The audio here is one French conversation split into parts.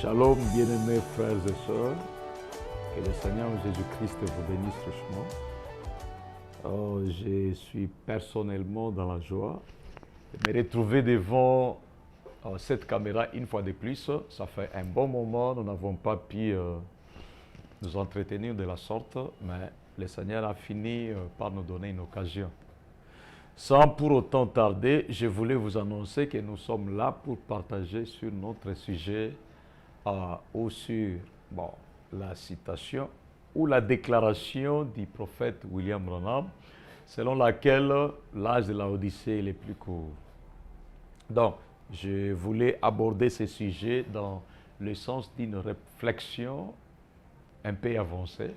Shalom, bien-aimés frères et sœurs. Que le Seigneur Jésus-Christ vous bénisse richement. Je suis personnellement dans la joie de me retrouver devant cette caméra une fois de plus. Ça fait un bon moment, nous n'avons pas pu nous entretenir de la sorte, mais le Seigneur a fini par nous donner une occasion. Sans pour autant tarder, je voulais vous annoncer que nous sommes là pour partager sur notre sujet ou sur la citation ou la déclaration du prophète William Branham, selon laquelle l'âge de la Odyssée est le plus court. Donc, je voulais aborder ce sujet dans le sens d'une réflexion un peu avancée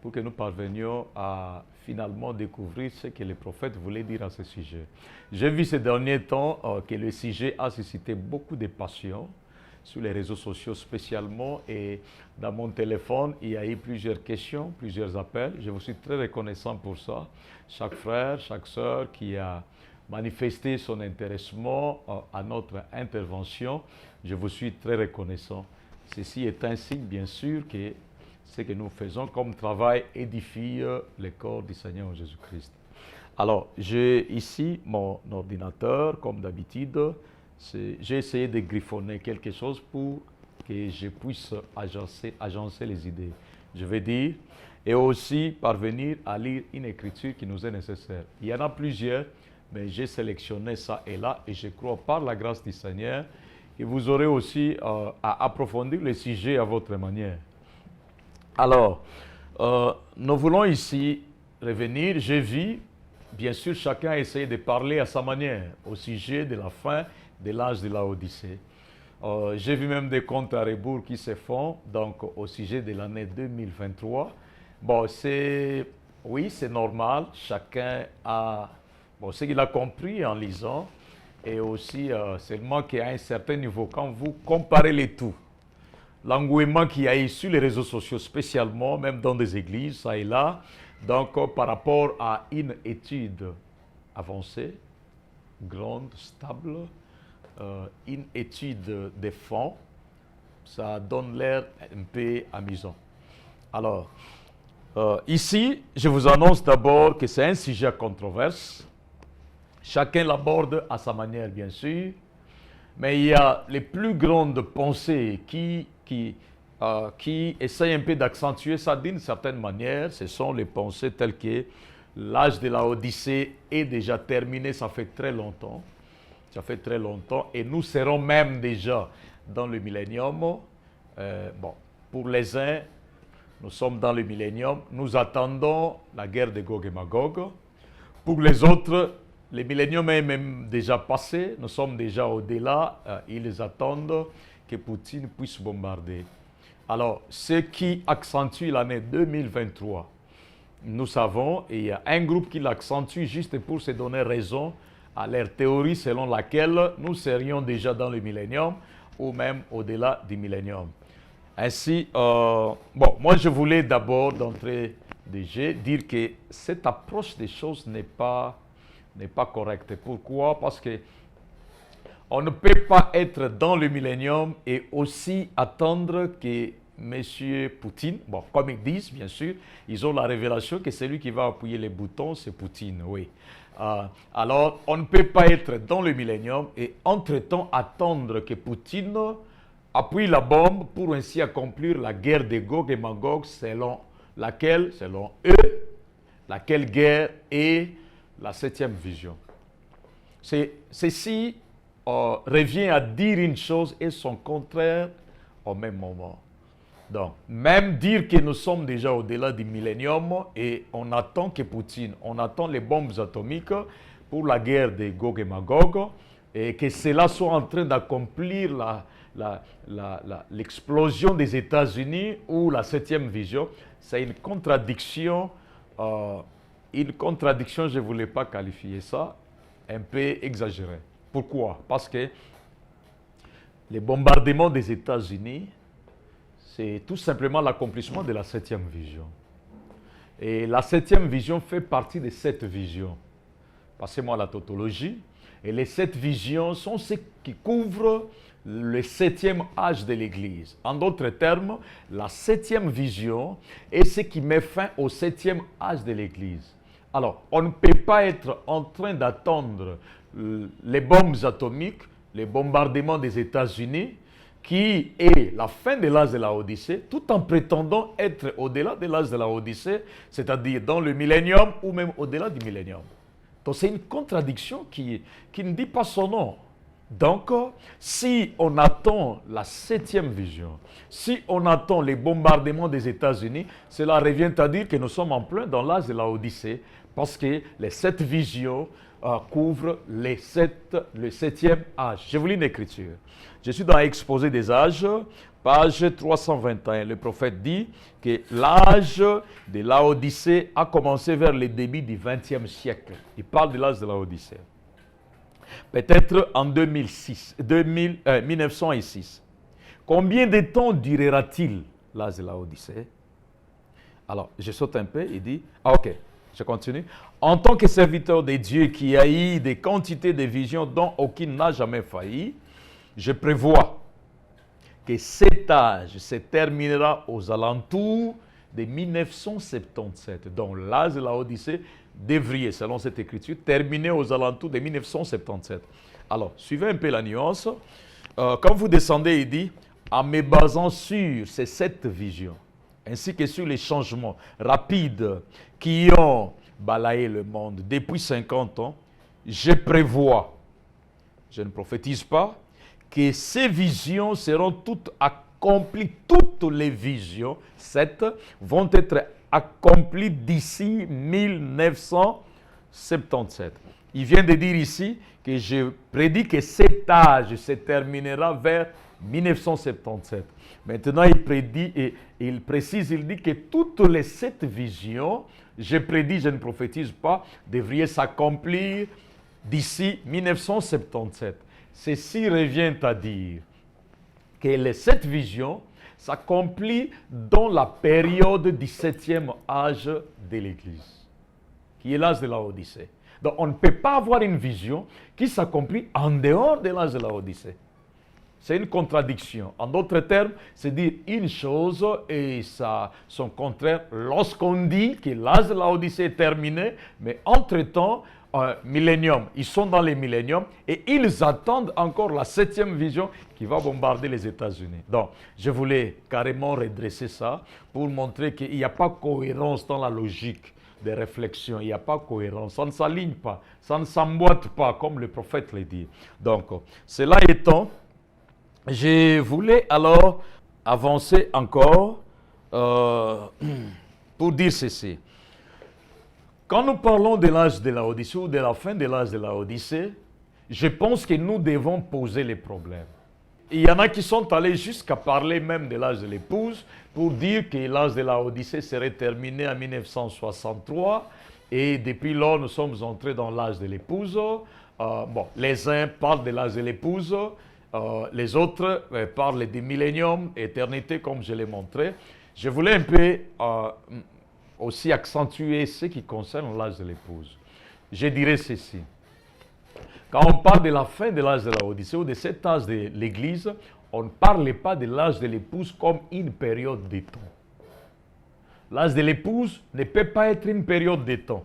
pour que nous parvenions à finalement découvrir ce que le prophète voulait dire à ce sujet. J'ai vu ces derniers temps que le sujet a suscité beaucoup de passion sur les réseaux sociaux spécialement, et dans mon téléphone, il y a eu plusieurs questions, plusieurs appels. Je vous suis très reconnaissant pour ça. Chaque frère, chaque sœur qui a manifesté son intéressement à notre intervention, je vous suis très reconnaissant. Ceci est un signe, bien sûr, que ce que nous faisons comme travail édifie le corps du Seigneur Jésus-Christ. Alors, j'ai ici mon ordinateur, comme d'habitude. J'ai essayé de griffonner quelque chose pour que je puisse agencer les idées, je vais dire, et aussi parvenir à lire une écriture qui nous est nécessaire. Il y en a plusieurs, mais j'ai sélectionné ça et là, et je crois par la grâce du Seigneur que vous aurez aussi à approfondir le sujet à votre manière. Alors, nous voulons ici revenir, j'ai vu, bien sûr, chacun a essayé de parler à sa manière au sujet de la fin de l'âge de la Odyssée. J'ai vu même des comptes à rebours qui se font, donc au sujet de l'année 2023. Bon, oui, c'est normal, chacun a ce qu'il a compris en lisant, et aussi seulement qu'à un certain niveau, quand vous comparez les tout, l'engouement qu'il y a eu sur les réseaux sociaux, spécialement, même dans des églises, ça et là, donc par rapport à une étude avancée, grande, stable, une étude de fond, ça donne l'air un peu amusant. Alors, ici, je vous annonce d'abord que c'est un sujet à controverse. Chacun l'aborde à sa manière, bien sûr, mais il y a les plus grandes pensées qui essayent un peu d'accentuer ça d'une certaine manière. Ce sont les pensées telles que l'âge de la Odyssée est déjà terminé, ça fait très longtemps. Ça fait très longtemps, et nous serons même déjà dans le millénium. Pour les uns, nous sommes dans le millénium. Nous attendons la guerre de Gog et Magog. Pour les autres, le millénium est même déjà passé. Nous sommes déjà au-delà. Ils attendent que Poutine puisse bombarder. Alors, ce qui accentue l'année 2023, nous savons, et il y a un groupe qui l'accentue juste pour se donner raison à leur théorie selon laquelle nous serions déjà dans le millénium ou même au-delà du millénium. Ainsi, moi je voulais d'abord, d'entrée de jeu, dire que cette approche des choses n'est pas correcte. Pourquoi? Parce que on ne peut pas être dans le millénium et aussi attendre que M. Poutine, comme ils disent, bien sûr, ils ont la révélation que celui qui va appuyer les boutons, c'est Poutine, oui. Alors, on ne peut pas être dans le millénium et entre-temps attendre que Poutine appuie la bombe pour ainsi accomplir la guerre de Gog et Magog, selon eux, laquelle guerre est la 7e vision. Ceci revient à dire une chose et son contraire au même moment. Donc, même dire que nous sommes déjà au-delà du millénium et on attend que Poutine, on attend les bombes atomiques pour la guerre de Gog et Magog, et que cela soit en train d'accomplir l'explosion des États-Unis ou la 7e vision, c'est une contradiction, je ne voulais pas qualifier ça, un peu exagéré. Pourquoi? Parce que les bombardements des États-Unis, c'est tout simplement l'accomplissement de la 7e vision. Et la 7e vision fait partie de cette vision. passez-moi la tautologie, et les 7 visions sont ce qui couvrent le 7e âge de l'Église. En d'autres termes, la 7e vision est ce qui met fin au 7e âge de l'Église. Alors, on ne peut pas être en train d'attendre les bombes atomiques, les bombardements des États-Unis, qui est la fin de l'âge de la Odyssée, tout en prétendant être au-delà de l'âge de la Odyssée, c'est-à-dire dans le millénium ou même au-delà du millénium. Donc c'est une contradiction qui ne dit pas son nom. Donc, si on attend la 7e vision, si on attend les bombardements des États-Unis, cela revient à dire que nous sommes en plein dans l'âge de la Odyssée, parce que les 7 visions couvrent le 7e âge. Je vous lis une écriture. Je suis dans l'exposé des âges, page 321. Le prophète dit que l'âge de la Odyssée a commencé vers le début du 20e siècle. Il parle de l'âge de la Odyssée. Peut-être en 1906. Combien de temps durera-t-il l'âge de la Odyssée? Alors, je saute un peu, il dit, ok, je continue. En tant que serviteur de Dieu qui a eu des quantités de visions dont aucune n'a jamais failli, je prévois que cet âge se terminera aux alentours de 1977. Donc l'âge de la Odyssée devrait, selon cette écriture, terminer aux alentours de 1977. Alors, suivez un peu la nuance. Quand vous descendez, il dit, en me basant sur ces 7 visions, ainsi que sur les changements rapides qui ont balayé le monde depuis 50 ans, je prévois, je ne prophétise pas, que ces visions seront toutes accomplies, toutes les visions, 7, vont être accomplies d'ici 1977. Il vient de dire ici que je prédis que cet âge se terminera vers 1977. Maintenant, il prédit et il précise, il dit que toutes les 7 visions, je prédis, je ne prophétise pas, devraient s'accomplir d'ici 1977. Ceci revient à dire que les 7 visions s'accomplissent dans la période du 7e âge de l'Église, qui est l'âge de la Odyssée. Donc on ne peut pas avoir une vision qui s'accomplit en dehors de l'âge de la Odyssée. C'est une contradiction. En d'autres termes, c'est dire une chose et son contraire lorsqu'on dit que l'âge de la Odyssée est terminé, mais entre-temps, millénium, ils sont dans les milléniums et ils attendent encore la 7e vision qui va bombarder les États-Unis. Donc, je voulais carrément redresser ça pour montrer qu'il n'y a pas cohérence dans la logique des réflexions, il n'y a pas cohérence, ça ne s'aligne pas, ça ne s'emboîte pas, comme le prophète l'a dit. Donc, cela étant, je voulais alors avancer encore pour dire ceci. Quand nous parlons de l'âge de la Odyssée ou de la fin de l'âge de la Odyssée, je pense que nous devons poser les problèmes. Il y en a qui sont allés jusqu'à parler même de l'âge de l'épouse pour dire que l'âge de la Odyssée serait terminé en 1963 et depuis là, nous sommes entrés dans l'âge de l'épouse. Les uns parlent de l'âge de l'épouse, les autres parlent du millénium, éternité, comme je l'ai montré. Je voulais un peu aussi accentuer ce qui concerne l'âge de l'épouse. Je dirais ceci. Quand on parle de la fin de l'âge de la Odyssée ou de cet âge de l'Église, on ne parle pas de l'âge de l'épouse comme une période de temps. L'âge de l'épouse ne peut pas être une période de temps.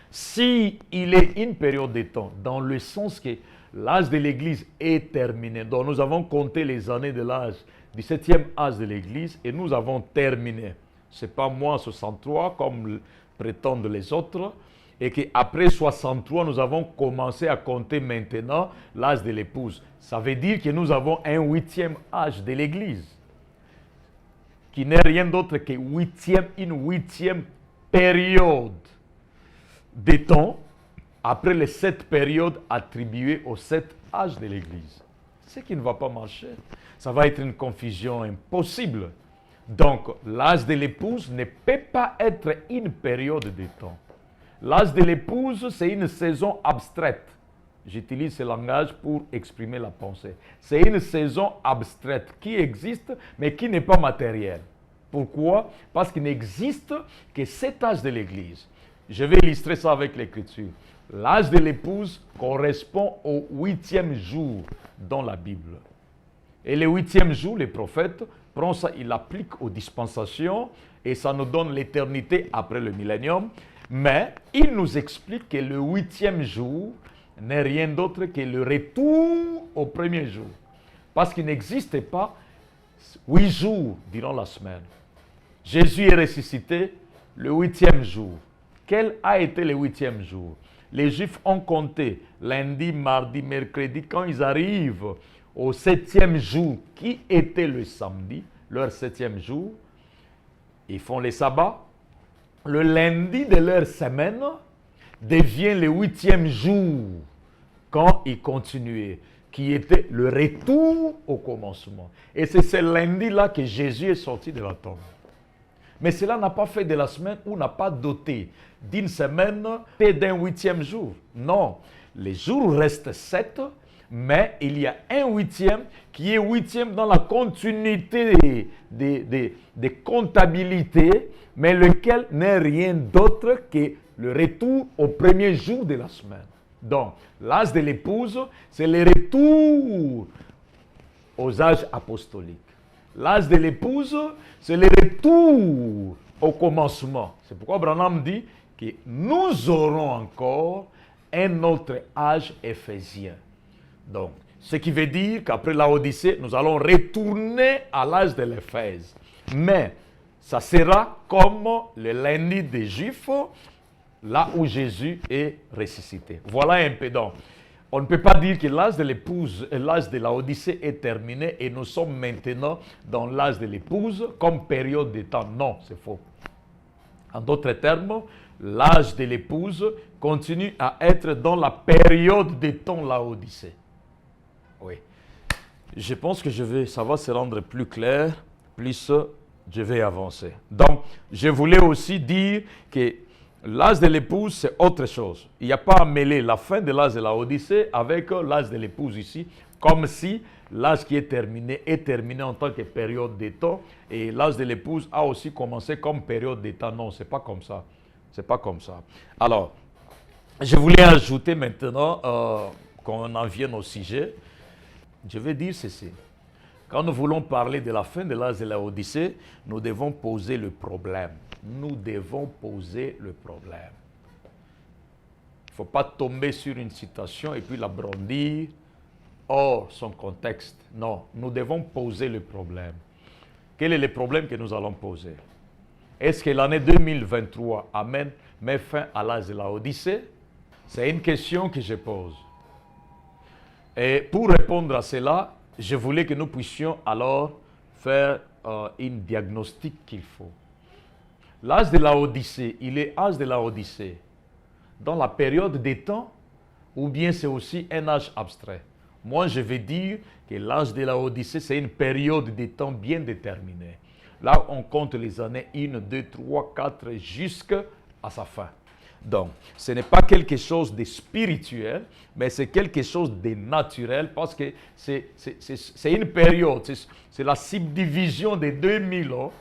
Si il est une période de temps, dans le sens que l'âge de l'Église est terminé, donc nous avons compté les années de l'âge du 7e âge de l'Église et nous avons terminé. Ce n'est pas moins 63 comme prétendent les autres, et qu'après 63, nous avons commencé à compter maintenant l'âge de l'épouse. Ça veut dire que nous avons un 8e âge de l'Église, qui n'est rien d'autre que une 8e période de temps, après les 7 périodes attribuées aux 7 âges de l'Église. Ce qui ne va pas marcher. Ça va être une confusion impossible. Donc, l'âge de l'épouse ne peut pas être une période de temps. L'âge de l'épouse, c'est une saison abstraite. J'utilise ce langage pour exprimer la pensée. C'est une saison abstraite qui existe, mais qui n'est pas matérielle. Pourquoi? Parce qu'il n'existe que cet âge de l'Église. Je vais illustrer ça avec l'Écriture. L'âge de l'épouse correspond au 8e jour dans la Bible. Et le 8e jour, les prophètes prend ça, il l'applique aux dispensations et ça nous donne l'éternité après le millénium. Mais il nous explique que le 8e jour n'est rien d'autre que le retour au premier jour. Parce qu'il n'existait pas 8 jours durant la semaine. Jésus est ressuscité le 8e jour. Quel a été le 8e jour? Les Juifs ont compté lundi, mardi, mercredi. Quand ils arrivent au 7e jour, qui était le samedi, leur 7e jour, ils font les sabbats. Le lundi de leur semaine devient le 8e jour quand ils continuaient, qui était le retour au commencement. Et c'est ce lundi-là que Jésus est sorti de la tombe. Mais cela n'a pas fait de la semaine ou n'a pas doté d'une semaine et d'un 8e jour. Non, les jours restent 7, mais il y a un 8e qui est 8e dans la continuité des comptabilités, mais lequel n'est rien d'autre que le retour au premier jour de la semaine. Donc, l'âge de l'épouse, c'est le retour aux âges apostoliques. L'âge de l'épouse, c'est le retour au commencement. C'est pourquoi Branham dit que nous aurons encore un autre âge éphésien. Donc, ce qui veut dire qu'après la Odyssée, nous allons retourner à l'âge de l'Éphèse. Mais ça sera comme le lundi des Juifs, là où Jésus est ressuscité. Voilà un peu donc. On ne peut pas dire que l'âge de l'épouse, l'âge de la Odyssée est terminé et nous sommes maintenant dans l'âge de l'épouse comme période de temps. Non, c'est faux. En d'autres termes, l'âge de l'épouse continue à être dans la période de temps de la Odyssée. Oui. Je pense que ça va se rendre plus clair, plus je vais avancer. Donc, je voulais aussi dire que l'âge de l'épouse, c'est autre chose. Il n'y a pas à mêler la fin de l'âge de la Odyssée avec l'âge de l'épouse ici, comme si l'âge qui est terminé en tant que période de temps, et l'âge de l'épouse a aussi commencé comme période de temps. Non, ce n'est pas comme ça. C'est pas comme ça. Alors, je voulais ajouter maintenant qu'on en vienne au sujet. Je vais dire ceci. Quand nous voulons parler de la fin de l'âge de la Odyssée, nous devons poser le problème. Nous devons poser le problème. Il ne faut pas tomber sur une citation et puis la brandir hors son contexte. Non, nous devons poser le problème. Quel est le problème que nous allons poser? Est-ce que l'année 2023 met fin à l'âge de la Odyssée? C'est une question que je pose. Et pour répondre à cela, je voulais que nous puissions alors faire une diagnostic qu'il faut. L'âge de la Odyssée, il est âge de la Odyssée dans la période des temps ou bien c'est aussi un âge abstrait? Moi, je vais dire que l'âge de la Odyssée, c'est une période de temps bien déterminée. Là, on compte les années 1, 2, 3, 4 jusqu'à sa fin. Donc, ce n'est pas quelque chose de spirituel, mais c'est quelque chose de naturel parce que c'est une période, c'est la subdivision de 2000 ans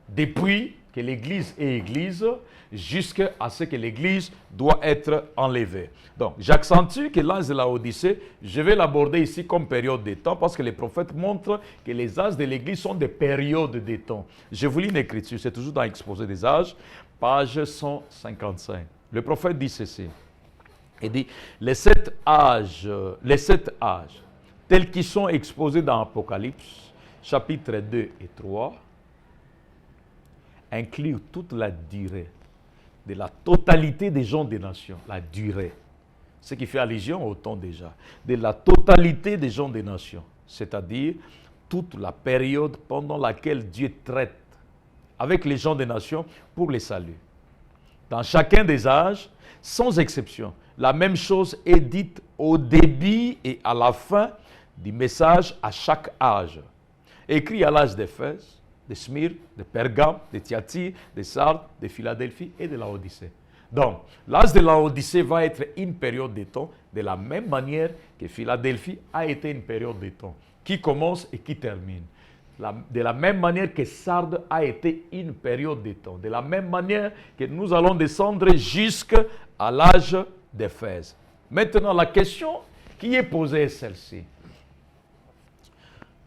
depuis que l'Église est Église jusqu'à ce que l'Église doit être enlevée. Donc, j'accentue que l'âge de la Odyssée, je vais l'aborder ici comme période de temps parce que les prophètes montrent que les âges de l'Église sont des périodes de temps. Je vous lis une écriture, c'est toujours dans l'exposé des âges, page 155. Le prophète dit ceci. Il dit, les sept âges tels qu'ils sont exposés dans Apocalypse, chapitre 2 et 3, incluent toute la durée de la totalité des gens des nations. La durée. Ce qui fait allusion au temps déjà. De la totalité des gens des nations. C'est-à-dire toute la période pendant laquelle Dieu traite avec les gens des nations pour les saluer. Dans chacun des âges, sans exception, la même chose est dite au début et à la fin du message à chaque âge. Écrit à l'âge d'Éphèse, de Smyrne, de Pergame, de Thyatire, de Sardes, de Philadelphie et de la Odyssée. Donc, l'âge de la Odyssée va être une période de temps de la même manière que Philadelphie a été une période de temps qui commence et qui termine. De la même manière que Sardes a été une période de temps. De la même manière que nous allons descendre jusqu'à à l'âge d'Éphèse. Maintenant, la question qui est posée est celle-ci.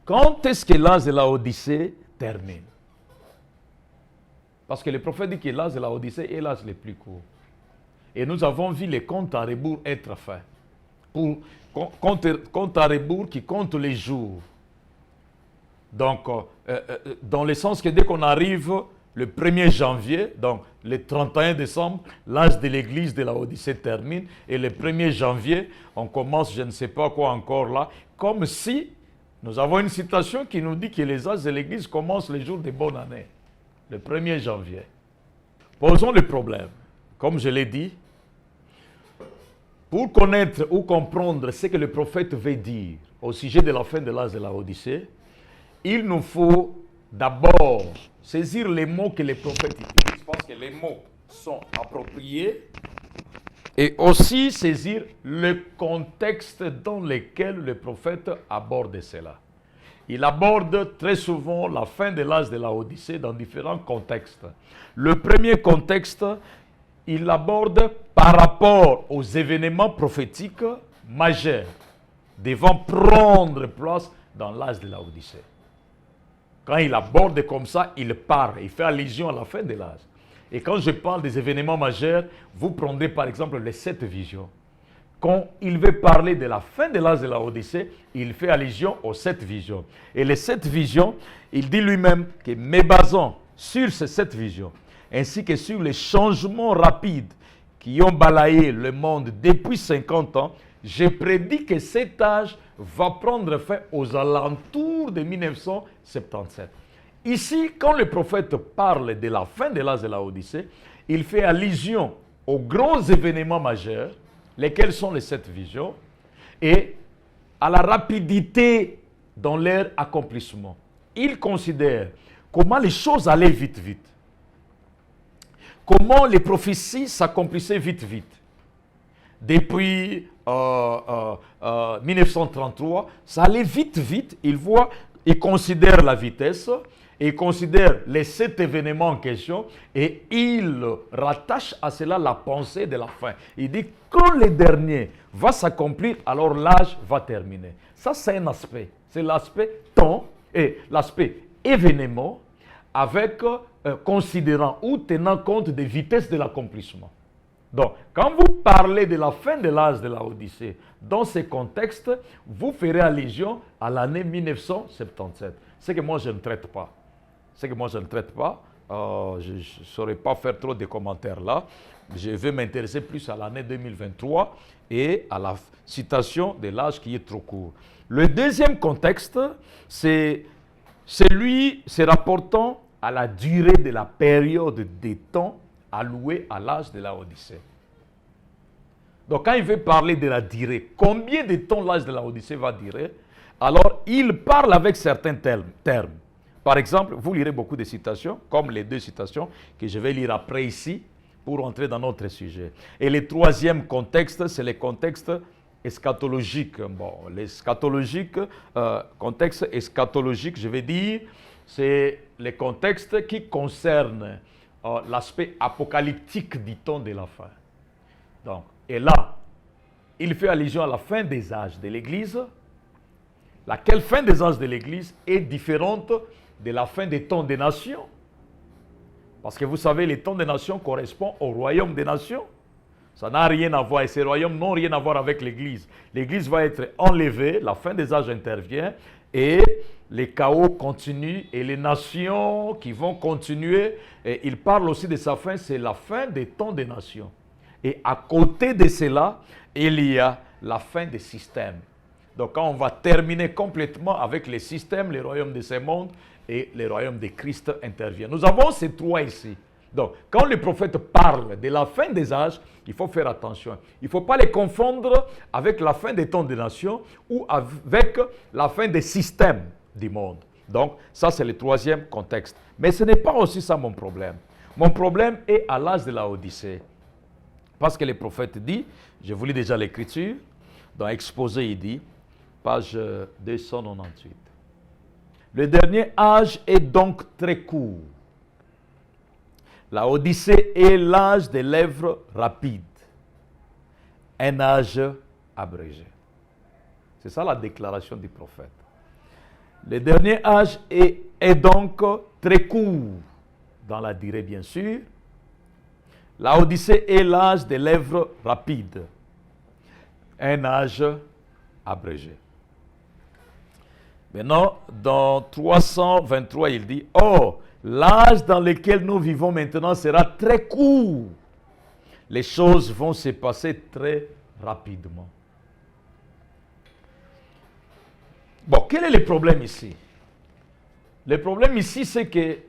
Quand est-ce que l'âge de la Odyssée termine? Parce que le prophète dit que l'âge de la Odyssée est l'âge le plus court. Et nous avons vu les comptes à rebours être faits. Compte à rebours qui compte les jours. Donc, dans le sens que dès qu'on arrive le 1er janvier, donc le 31 décembre, l'âge de l'église de la Odyssée termine. Et le 1er janvier, on commence je ne sais pas quoi encore là, comme si nous avons une citation qui nous dit que les âges de l'église commencent les jours de bonne année, le 1er janvier. Posons le problème. Comme je l'ai dit, pour connaître ou comprendre ce que le prophète veut dire au sujet de la fin de l'âge de la Odyssée, il nous faut d'abord saisir les mots que les prophètes utilisent, parce que les mots sont appropriés, et aussi saisir le contexte dans lequel le prophète aborde cela. Il aborde très souvent la fin de l'âge de la Odyssée dans différents contextes. Le premier contexte, il l'aborde par rapport aux événements prophétiques majeurs devant prendre place dans l'âge de la Odyssée. Quand il aborde comme ça, il parle, il fait allusion à la fin de l'âge. Et quand je parle des événements majeurs, vous prendrez par exemple les 7 visions. Quand il veut parler de la fin de l'âge de la Odyssée, il fait allusion aux 7 visions. Et les 7 visions, il dit lui-même que me basant sur ces 7 visions, ainsi que sur les changements rapides qui ont balayé le monde depuis 50 ans, j'ai prédit que cet âge va prendre fin aux alentours de 1977. Ici, quand le prophète parle de la fin de l'âge de la Odyssée, il fait allusion aux grands événements majeurs, lesquels sont les 7 visions, et à la rapidité dans leur accomplissement. Il considère comment les choses allaient vite, vite. Comment les prophéties s'accomplissaient vite, vite. Depuis 1933, ça allait vite, vite. Il considère la vitesse, il considère les 7 événements en question et il rattache à cela la pensée de la fin. Il dit quand le dernier va s'accomplir, alors l'âge va terminer. Ça, c'est un aspect. C'est l'aspect temps et l'aspect événement avec considérant ou tenant compte des vitesses de l'accomplissement. Donc, quand vous parlez de la fin de l'âge de la Odyssée, dans ce contexte, vous ferez allusion à l'année 1977. Ce que moi, je ne traite pas. Je ne saurais pas faire trop de commentaires là. Je vais m'intéresser plus à l'année 2023 et à la citation de l'âge qui est trop court. Le deuxième contexte, c'est celui se rapportant à la durée de la période de temps allouée à l'âge de la Odyssée. Donc quand il veut parler de la durée, combien de temps l'âge de la Odyssée va durer, alors il parle avec certains termes. Par exemple, vous lirez beaucoup de citations, comme les 2 citations que je vais lire après ici, pour entrer dans notre sujet. Et le troisième contexte, c'est le contexte eschatologique. Bon, contexte eschatologique, je vais dire, c'est le contexte qui concerne l'aspect apocalyptique du temps de la fin. Donc, et là, il fait allusion à la fin des âges de l'Église, laquelle fin des âges de l'Église est différente de la fin des temps des nations. Parce que vous savez, les temps des nations correspondent au royaume des nations. Ça n'a rien à voir, et ces royaumes n'ont rien à voir avec l'Église. L'Église va être enlevée, la fin des âges intervient, et les chaos continuent, et les nations qui vont continuer, et il parle aussi de sa fin, c'est la fin des temps des nations. Et à côté de cela, il y a la fin des systèmes. Donc quand on va terminer complètement avec les systèmes, les royaumes de ce monde, et le royaume de Christ intervient. Nous avons ces 3 ici. Donc, quand le prophète parle de la fin des âges, il faut faire attention. Il ne faut pas les confondre avec la fin des temps des nations ou avec la fin des systèmes du monde. Donc, ça, c'est le 3e contexte. Mais ce n'est pas aussi ça mon problème. Mon problème est à l'âge de la Odyssée. Parce que le prophète dit, je vous lis déjà l'écriture, dans Exposé, il dit, page 298. Le dernier âge est donc très court. La Odyssée est l'âge des lèvres rapides. un âge abrégé. C'est ça la déclaration du prophète. Le dernier âge est donc très court dans la durée, bien sûr. La Odyssée est l'âge des lèvres rapides. Un âge abrégé. Maintenant, dans 323, il dit, « Oh, l'âge dans lequel nous vivons maintenant sera très court. Les choses vont se passer très rapidement. » Bon, quel est le problème ici? Le problème ici, c'est que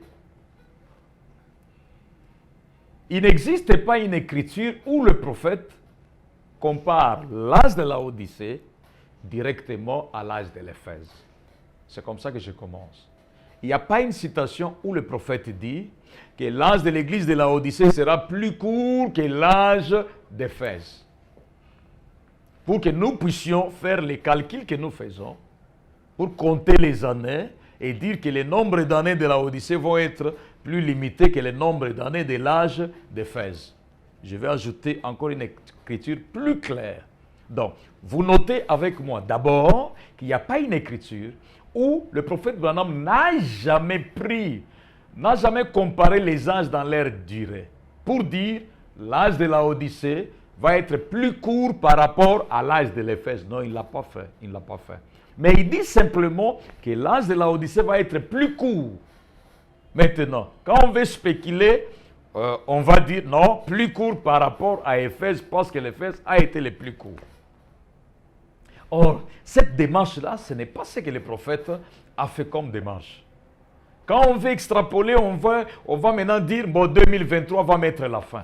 il n'existe pas une écriture où le prophète compare l'âge de la Odyssée directement à l'âge de l'Éphèse. C'est comme ça que je commence. Il n'y a pas une citation où le prophète dit que l'âge de l'église de la Odyssée sera plus court que l'âge d'Éphèse. Pour que nous puissions faire les calculs que nous faisons, pour compter les années et dire que le nombre d'années de la Odyssée vont être plus limité que le nombre d'années de l'âge d'Éphèse. Je vais ajouter encore une écriture plus claire. Donc, vous notez avec moi d'abord qu'il n'y a pas une écriture où le prophète Branham n'a jamais comparé les âges dans leur durée pour dire l'âge de la Odyssée va être plus court par rapport à l'âge de l'Éphèse. Non, il ne l'a pas fait. Il ne l'a pas fait. Mais il dit simplement que l'âge de la Odyssée va être plus court. Maintenant, quand on veut spéculer, on va dire non, plus court par rapport à Éphèse parce que l'Éphèse a été le plus court. Or, cette démarche-là, ce n'est pas ce que le prophète a fait comme démarche. Quand on veut extrapoler, on va maintenant dire, bon, 2023 va mettre la fin.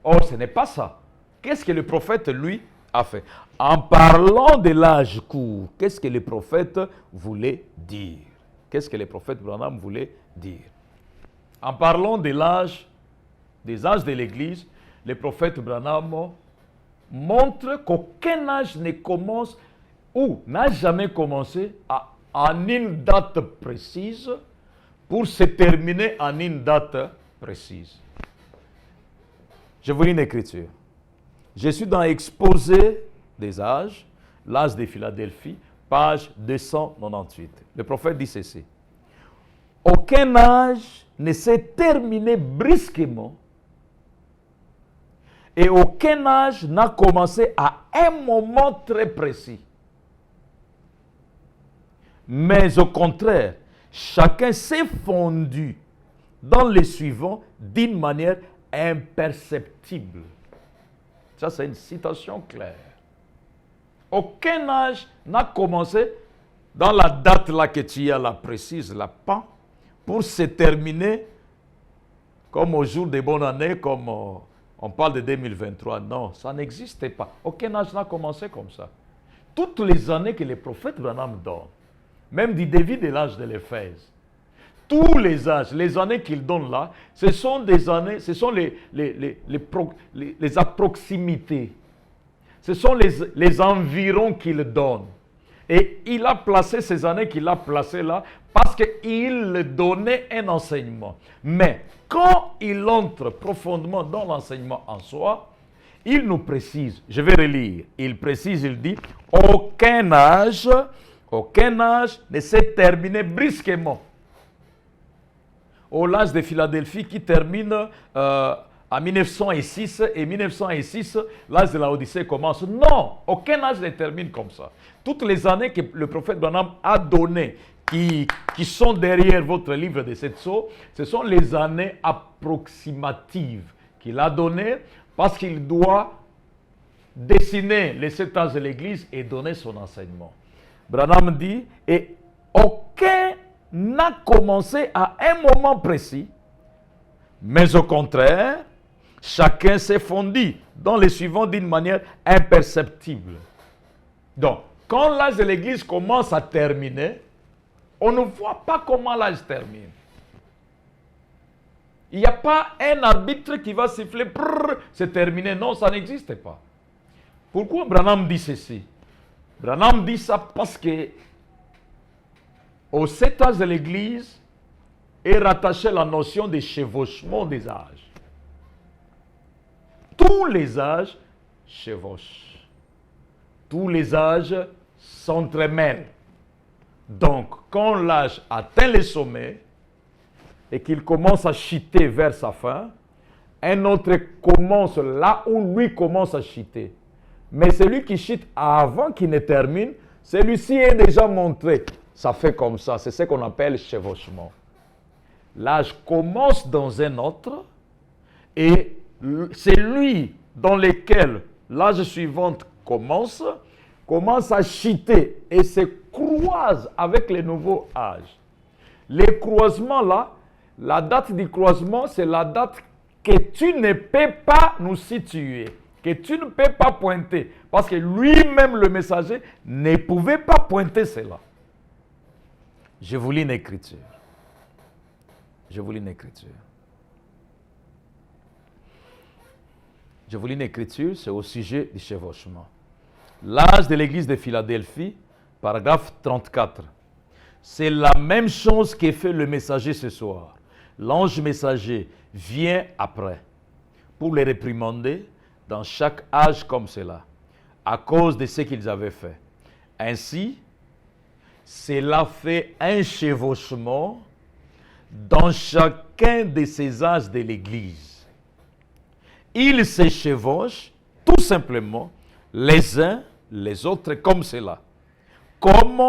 Or, ce n'est pas ça. Qu'est-ce que le prophète, lui, a fait? En parlant de l'âge court, qu'est-ce que le prophète voulait dire? Qu'est-ce que le prophète Branham voulait dire? En parlant de l'âge, des âges de l'Église, le prophète Branham montre qu'aucun âge ne commence ou n'a jamais commencé en une date précise pour se terminer en une date précise. Je vous lis une écriture. Je suis dans l'exposé des âges, l'âge de Philadelphie, page 298. Le prophète dit ceci. Aucun âge ne s'est terminé brusquement et aucun âge n'a commencé à un moment très précis. Mais au contraire, chacun s'est fondu dans les suivants d'une manière imperceptible. Ça, c'est une citation claire. Aucun âge n'a commencé dans la date là que tu as, la précise, la pan, pour se terminer comme au jour des bonnes années, comme on parle de 2023. Non, ça n'existait pas. Aucun âge n'a commencé comme ça. Toutes les années que les prophètes Branham donnent, même du début de l'âge de l'Éphèse, tous les âges, les années qu'il donne là, ce sont des années, ce sont les approximités. Ce sont les environs qu'il donne. Et il a placé ces années qu'il a placées là parce qu'il donnait un enseignement. Mais quand il entre profondément dans l'enseignement en soi, il nous précise, je vais relire, il précise, il dit, aucun âge ne s'est terminé brusquement. Au l'âge de Philadelphie qui termine en 1906 et 1906, l'âge de la Odyssée commence. Non, aucun âge ne termine comme ça. Toutes les années que le prophète Branham a données, qui sont derrière votre livre de cette sceaux, ce sont les années approximatives qu'il a données parce qu'il doit dessiner les 7 âges de l'Église et donner son enseignement. Branham dit, et aucun n'a commencé à un moment précis, mais au contraire, chacun s'est fondu dans les suivants d'une manière imperceptible. Donc, quand l'âge de l'Église commence à terminer, on ne voit pas comment l'âge termine. Il n'y a pas un arbitre qui va siffler, c'est terminé. Non, ça n'existe pas. Pourquoi Branham dit ceci? Branham dit ça parce que au 7 âges de l'Église est rattachée la notion de chevauchement des âges. Tous les âges chevauchent. Tous les âges s'entremêlent. Donc, quand l'âge atteint le sommet et qu'il commence à chuter vers sa fin, un autre commence là où lui commence à chuter. Mais celui qui chute avant qu'il ne termine, celui-ci est déjà montré. Ça fait comme ça, c'est ce qu'on appelle chevauchement. L'âge commence dans un autre et c'est lui dans lequel l'âge suivant commence à chuter et se croise avec les nouveaux âges. Les croisements là, la date du croisement, c'est la date que tu ne peux pas nous situer, que tu ne peux pas pointer, parce que lui-même, le messager, ne pouvait pas pointer cela. Je vous lis une écriture. Je vous lis une écriture. Je vous lis une écriture, c'est au sujet du chevauchement. L'âge de l'église de Philadelphie, paragraphe 34. C'est la même chose que fait le messager ce soir. L'ange messager vient après pour les réprimander dans chaque âge comme cela, à cause de ce qu'ils avaient fait. Ainsi, cela fait un chevauchement dans chacun de ces âges de l'Église. Ils se chevauchent tout simplement les uns les autres comme cela. Comme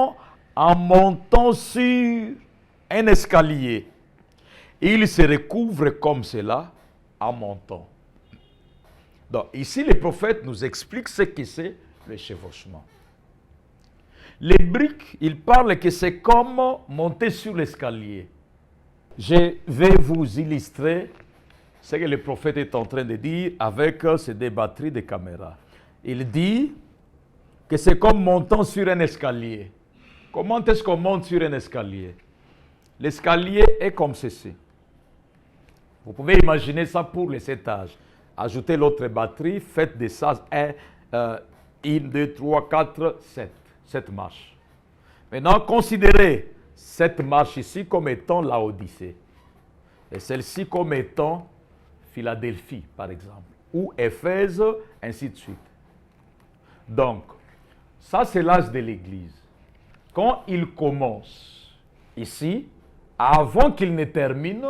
en montant sur un escalier. Ils se recouvrent comme cela en montant. Donc ici, le prophète nous explique ce que c'est le chevauchement. Les briques, il parle que c'est comme monter sur l'escalier. Je vais vous illustrer ce que le prophète est en train de dire avec ces deux batteries de caméras. Il dit que c'est comme montant sur un escalier. Comment est-ce qu'on monte sur un escalier? L'escalier est comme ceci. Vous pouvez imaginer ça pour les 7 âges. Ajoutez l'autre batterie, faites des ça 1, 2, 3, 4, 7. 7 marches. Maintenant, considérez cette marche ici comme étant la Odyssée. Et celle-ci comme étant Philadelphie, par exemple. Ou Éphèse, ainsi de suite. Donc, ça c'est l'âge de l'Église. Quand il commence ici, avant qu'il ne termine,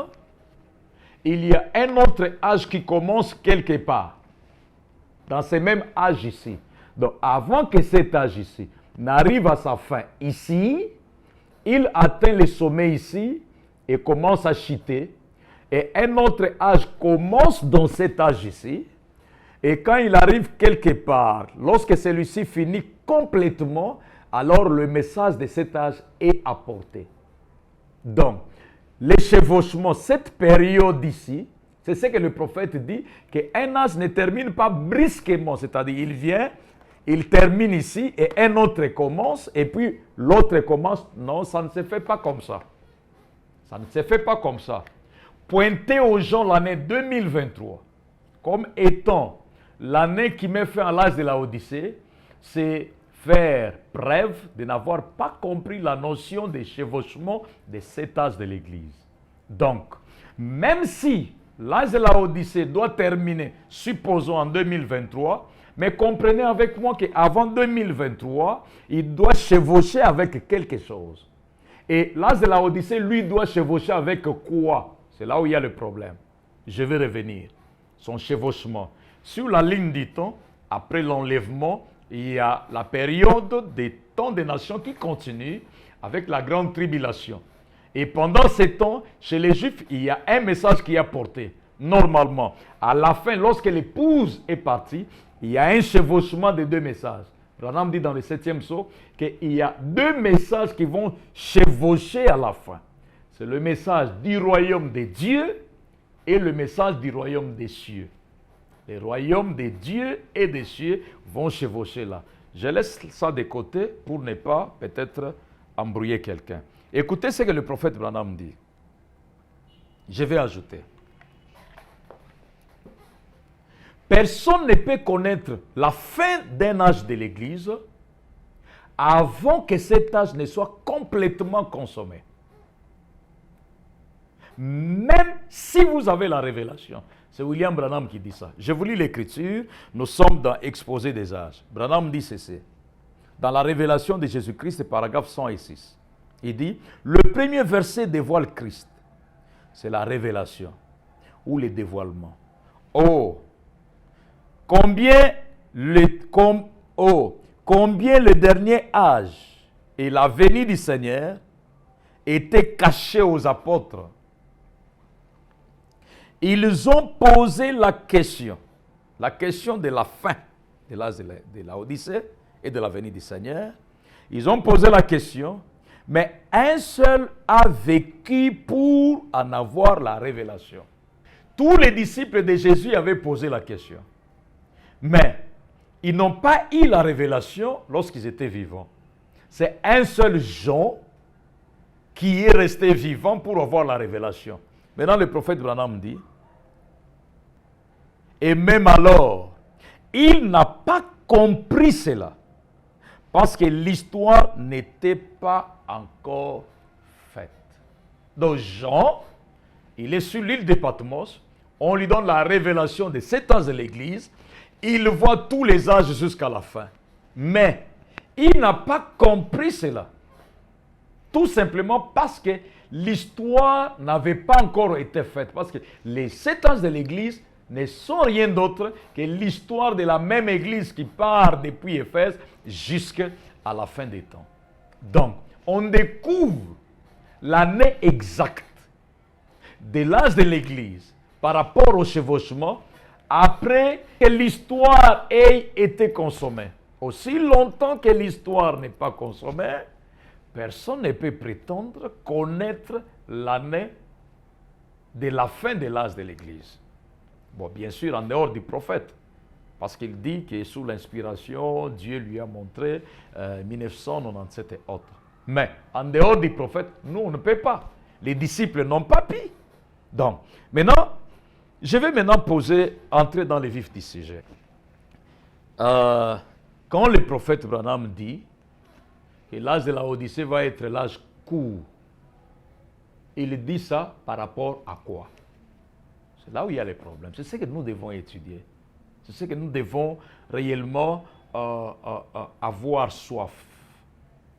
il y a un autre âge qui commence quelque part. Dans ce même âge ici. Donc, avant que cet âge ici n'arrive à sa fin ici, il atteint le sommet ici et commence à chuter. Et un autre âge commence dans cet âge ici. Et quand il arrive quelque part, lorsque celui-ci finit complètement, alors le message de cet âge est apporté. Donc, les chevauchements, cette période ici, c'est ce que le prophète dit, qu'un âge ne termine pas brusquement, c'est-à-dire il vient, il termine ici et un autre commence et puis l'autre commence. Non, ça ne se fait pas comme ça. Ça ne se fait pas comme ça. Pointer aux gens l'année 2023 comme étant l'année qui met fin à l'âge de la Odyssée, c'est faire preuve de n'avoir pas compris la notion de chevauchement de cet âge de l'Église. Donc, même si l'âge de la Odyssée doit terminer, supposons en 2023, mais comprenez avec moi qu'avant 2023, il doit chevaucher avec quelque chose. Et l'âge de la Odyssée, lui, doit chevaucher avec quoi? C'est là où il y a le problème. Je vais revenir. Son chevauchement. Sur la ligne du temps, après l'enlèvement, il y a la période des temps des nations qui continue avec la grande tribulation. Et pendant ces temps, chez les Juifs, il y a un message qui est apporté. Normalement, à la fin, lorsque l'épouse est partie, il y a un chevauchement de 2 messages. Branham dit dans le 7e psaume qu'il y a 2 messages qui vont chevaucher à la fin. C'est le message du royaume de Dieu et le message du royaume des cieux. Les royaumes de Dieu et des cieux vont chevaucher là. Je laisse ça de côté pour ne pas peut-être embrouiller quelqu'un. Écoutez ce que le prophète Branham dit. Je vais ajouter. Personne ne peut connaître la fin d'un âge de l'Église avant que cet âge ne soit complètement consommé. Même si vous avez la révélation. C'est William Branham qui dit ça. Je vous lis l'écriture. Nous sommes dans Exposé des âges. Branham dit ceci. Dans la révélation de Jésus-Christ, paragraphe 106. Il dit, le premier verset dévoile Christ. C'est la révélation ou le dévoilement. Oh, combien le dernier âge et la venue du Seigneur étaient cachés aux apôtres. Ils ont posé la question de la fin de l'âge de la Odyssée et de la venue du Seigneur. Ils ont posé la question, mais un seul a vécu pour en avoir la révélation. Tous les disciples de Jésus avaient posé la question. Mais ils n'ont pas eu la révélation lorsqu'ils étaient vivants. C'est un seul Jean qui est resté vivant pour avoir la révélation. Maintenant, le prophète Branham dit, et même alors, il n'a pas compris cela, parce que l'histoire n'était pas encore faite. Donc Jean, il est sur l'île de Patmos, on lui donne la révélation des 7 ans de l'Église, il voit tous les âges jusqu'à la fin. Mais il n'a pas compris cela. Tout simplement parce que l'histoire n'avait pas encore été faite. Parce que les 7 ans de l'Église ne sont rien d'autre que l'histoire de la même Église qui part depuis Éphèse jusqu'à la fin des temps. Donc, on découvre l'année exacte de l'âge de l'Église par rapport au chevauchement après que l'histoire ait été consommée. Aussi longtemps que l'histoire n'est pas consommée, personne ne peut prétendre connaître l'année de la fin de l'âge de l'Église. Bon, bien sûr, en dehors du prophète, parce qu'il dit que sous l'inspiration, Dieu lui a montré 1997 et autres. Mais en dehors du prophète, nous, on ne peut pas. Les disciples n'ont pas pu. Donc, maintenant, je vais entrer dans le vif du sujet. Quand le prophète Branham dit que l'âge de la Odyssée va être l'âge court, il dit ça par rapport à quoi? C'est là où il y a les problèmes. C'est ce que nous devons étudier. C'est ce que nous devons réellement avoir soif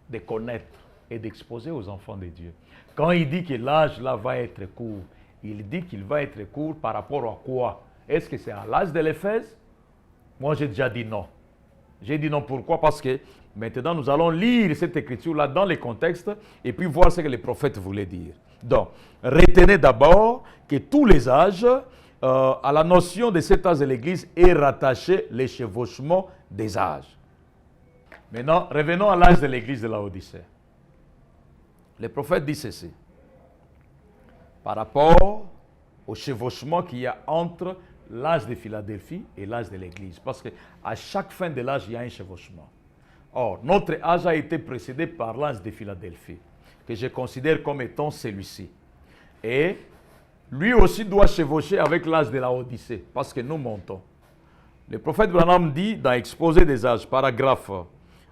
de connaître et d'exposer aux enfants de Dieu. Quand il dit que l'âge là va être court, il dit qu'il va être court par rapport à quoi? Est-ce que c'est à l'âge de l'Éphèse? Moi, j'ai déjà dit non. J'ai dit non, pourquoi? Parce que maintenant, nous allons lire cette écriture-là dans les contextes et puis voir ce que les prophètes voulaient dire. Donc, retenez d'abord que tous les âges, à la notion de cet âge de l'Église, est rattaché le chevauchement des âges. Maintenant, revenons à l'âge de l'Église de la Odyssée. Le prophète dit ceci. Par rapport au chevauchement qu'il y a entre l'âge de Philadelphie et l'âge de l'Église. Parce qu'à chaque fin de l'âge, il y a un chevauchement. Or, notre âge a été précédé par l'âge de Philadelphie, que je considère comme étant celui-ci. Et lui aussi doit chevaucher avec l'âge de la Odyssée, parce que nous montons. Le prophète Branham dit dans Exposé des âges, paragraphe,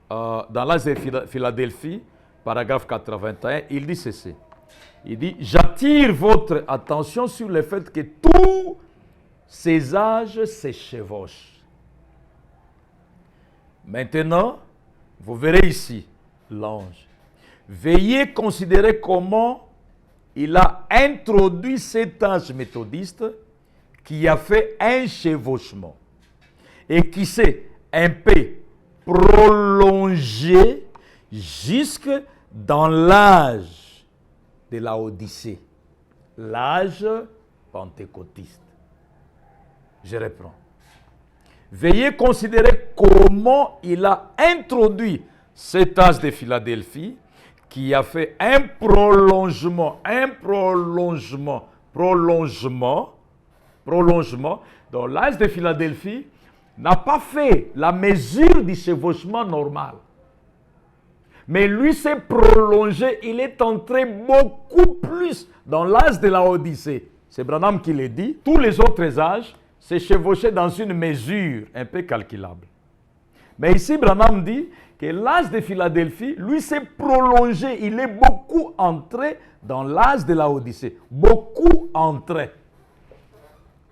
dans l'âge de Philadelphie, paragraphe 81, il dit ceci. Il dit, j'attire votre attention sur le fait que tous ces âges se chevauchent. Maintenant, vous verrez ici l'ange. Veillez considérer comment il a introduit cet âge méthodiste qui a fait un chevauchement et qui s'est un peu prolongé jusque dans l'âge de la Odyssée, l'âge pentecôtiste. Je reprends. Veuillez considérer comment il a introduit cet âge de Philadelphie qui a fait un prolongement. Donc l'âge de Philadelphie n'a pas fait la mesure du chevauchement normal. Mais lui s'est prolongé, il est entré beaucoup plus dans l'âge de la Odyssée. C'est Branham qui le dit. Tous les autres âges s'est chevauché dans une mesure un peu calculable. Mais ici, Branham dit que l'âge de Philadelphie, lui, s'est prolongé. Il est beaucoup entré dans l'âge de la Odyssée. Beaucoup entré.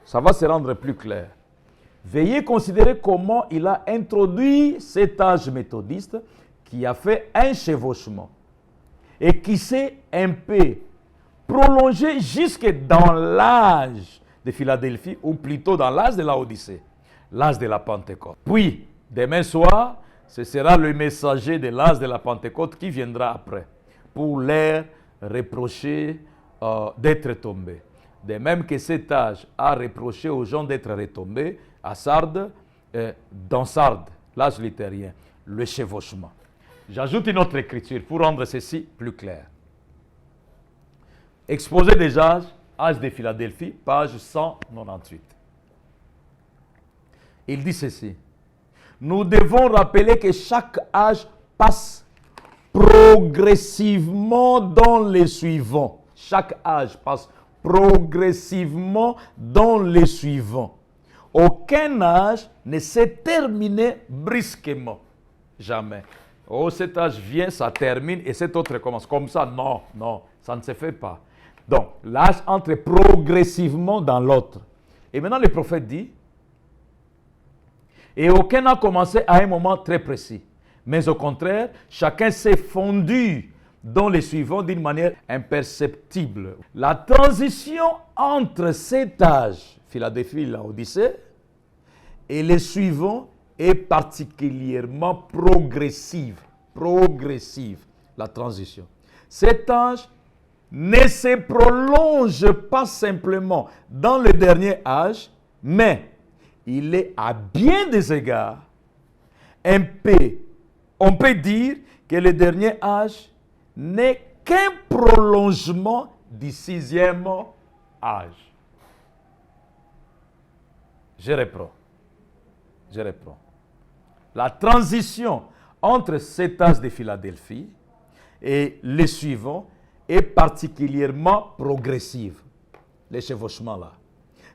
ça va se rendre plus clair. Veuillez considérer comment il a introduit cet âge méthodiste qui a fait un chevauchement et qui s'est un peu prolongé jusque dans l'âge de Philadelphie, ou plutôt dans l'âge de la Odyssée, l'âge de la Pentecôte. Puis, demain soir, ce sera le messager de l'âge de la Pentecôte qui viendra après, pour leur reprocher d'être tombés. De même que cet âge a reproché aux gens d'être retombés, à Sardes, dans Sardes, l'âge luthérien, le chevauchement. J'ajoute une autre écriture pour rendre ceci plus clair. Exposé des âges, âge de Philadelphie, page 198. Il dit ceci. Nous devons rappeler que chaque âge passe progressivement dans les suivants. Chaque âge passe progressivement dans les suivants. Aucun âge ne s'est terminé brusquement. Jamais. Oh, cet âge vient, ça termine et cet autre commence. Comme ça, non, non, ça ne se fait pas. Donc, l'âge entre progressivement dans l'autre. Et maintenant, le prophète dit, et aucun n'a commencé à un moment très précis. Mais au contraire, chacun s'est fondu dans les suivants d'une manière imperceptible. La transition entre cet âge, Philadelphie, la Odyssée, et les suivants est particulièrement progressive. Progressive, la transition. Cet âge ne se prolonge pas simplement dans le dernier âge, mais il est à bien des égards on peut dire que le dernier âge n'est qu'un prolongement du 6e âge. Je reprends. La transition entre cet âge de Philadelphie et les suivants est particulièrement progressive. Les chevauchements là.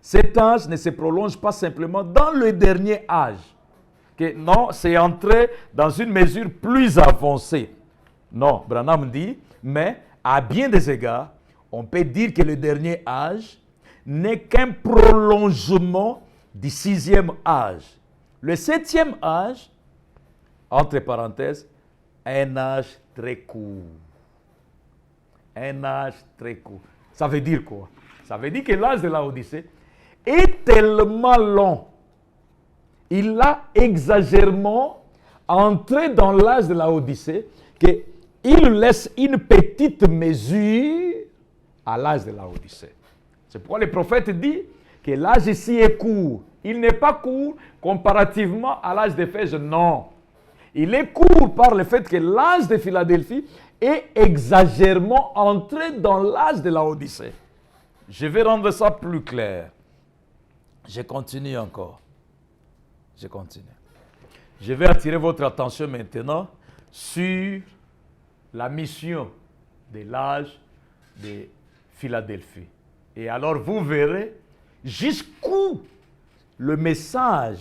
Cet âge ne se prolonge pas simplement dans le dernier âge. Non, c'est entré dans une mesure plus avancée. Non, Branham dit, mais à bien des égards, on peut dire que le dernier âge n'est qu'un prolongement du 6e âge. Le 7e âge, entre parenthèses, un âge très court. Un âge très court. Ça veut dire quoi? Ça veut dire que l'âge de la Odyssée est tellement long. Il a exagérément entré dans l'âge de la Odyssée qu'il laisse une petite mesure à l'âge de la Odyssée. C'est pourquoi le prophète dit que l'âge ici est court. Il n'est pas court comparativement à l'âge d'Éphèse, non. Il est court par le fait que l'âge de Philadelphie est exagérément entré dans l'âge de la Odyssée. Je vais rendre ça plus clair. Je continue encore. Je vais attirer votre attention maintenant sur la mission de l'âge de Philadelphie. Et alors vous verrez jusqu'où le message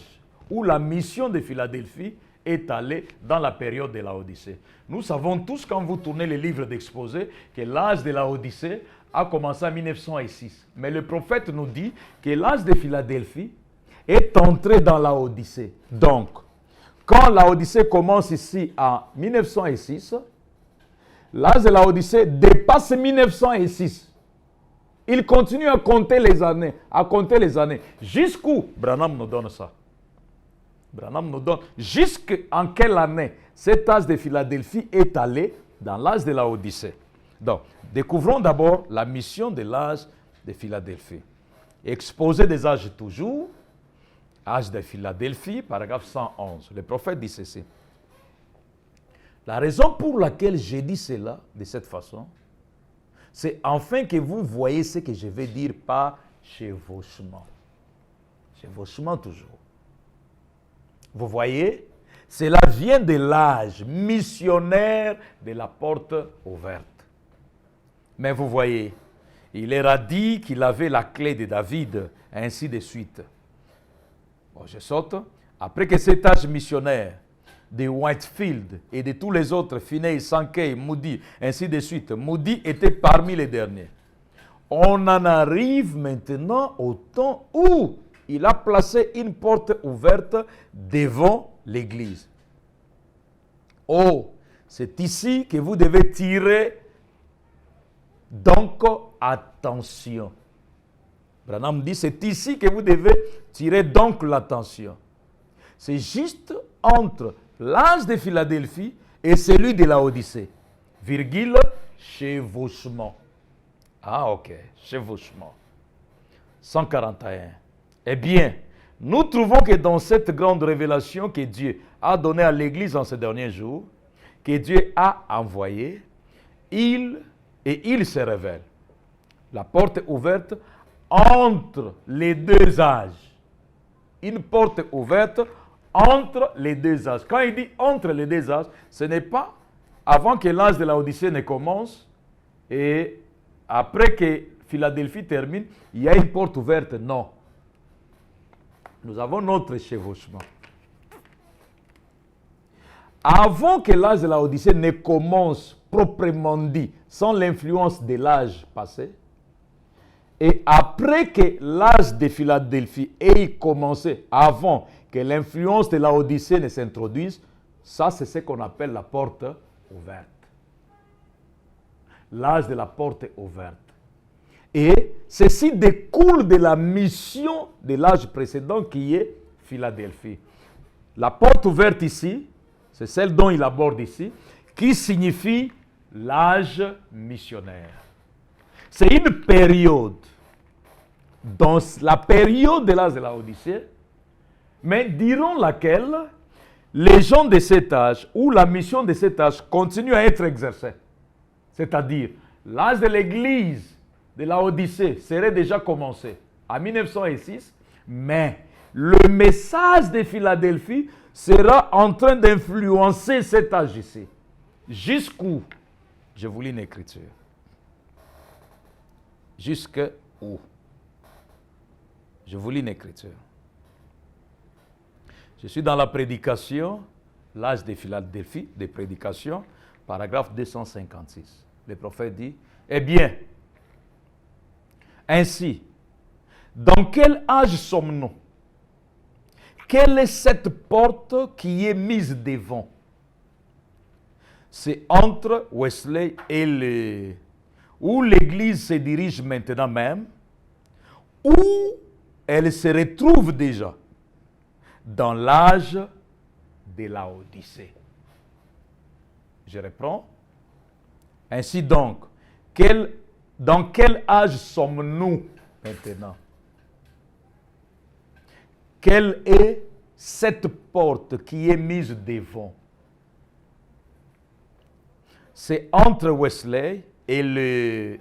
ou la mission de Philadelphie est allée dans la période de la Odyssée. Nous savons tous, quand vous tournez les livres d'exposé, que l'âge de la Odyssée a commencé en 1906. Mais le prophète nous dit que l'âge de Philadelphie est entré dans la Odyssée. Donc, quand la Odyssée commence ici en 1906, l'âge de la Odyssée dépasse 1906. Il continue à compter les années, Jusqu'où Branham nous donne ça. Branham nous donne jusqu'en quelle année cet âge de Philadelphie est allé dans l'âge de la Odyssée. Donc, découvrons d'abord la mission de l'âge de Philadelphie. Exposé des âges toujours, âge de Philadelphie, paragraphe 111. Le prophète dit ceci. La raison pour laquelle j'ai dit cela de cette façon, c'est afin que vous voyez ce que je vais dire par chevauchement. Chevauchement toujours. Vous voyez, cela vient de l'âge missionnaire de la porte ouverte. Mais vous voyez, il leur a dit qu'il avait la clé de David, ainsi de suite. Bon, je saute. Après que cet âge missionnaire de Whitefield et de tous les autres, Finney, Sankey, Moody, ainsi de suite, Moody était parmi les derniers. On en arrive maintenant au temps où il a placé une porte ouverte devant l'église. Oh, c'est ici que vous devez tirer. Donc, attention. Branham dit, c'est ici que vous devez tirer donc l'attention. C'est juste entre l'âge de Philadelphie et celui de la Odyssée. Virgule, chevauchement. Ah, ok, chevauchement. 141. Eh bien, nous trouvons que dans cette grande révélation que Dieu a donnée à l'Église en ces derniers jours, que Dieu a envoyé, il se révèle. La porte est ouverte entre les deux âges. Une porte ouverte entre les deux âges. Quand il dit entre les deux âges, ce n'est pas avant que l'âge de la Odyssée ne commence et après que Philadelphie termine, il y a une porte ouverte. Non. Nous avons notre chevauchement. Avant que l'âge de la Odyssée ne commence proprement dit, sans l'influence de l'âge passé, et après que l'âge de Philadelphie ait commencé, avant que l'influence de la Odyssée ne s'introduise, ça c'est ce qu'on appelle la porte ouverte. L'âge de la porte ouverte. Et ceci découle de la mission de l'âge précédent qui est Philadelphie. La porte ouverte ici, c'est celle dont il aborde ici, qui signifie l'âge missionnaire. C'est une période, dans la période de l'âge de la Odyssée, mais durant laquelle les gens de cet âge ou la mission de cet âge continue à être exercée. C'est-à-dire, l'âge de l'Église de la Odyssée serait déjà commencé en 1906, mais le message de Philadelphie sera en train d'influencer cet âge ici. Jusqu'où? Je vous lis une écriture. Jusqu'où? Je vous lis une écriture. Je suis dans la prédication, l'âge de Philadelphie, des prédications, paragraphe 256. Le prophète dit, eh bien, ainsi, dans quel âge sommes-nous? Quelle est cette porte qui est mise devant? C'est entre Wesley et où l'Église se dirige maintenant même, où elle se retrouve déjà dans l'âge de la Odyssée. Je reprends. Ainsi donc, dans quel âge sommes-nous maintenant? Quelle est cette porte qui est mise devant? C'est entre Wesley et le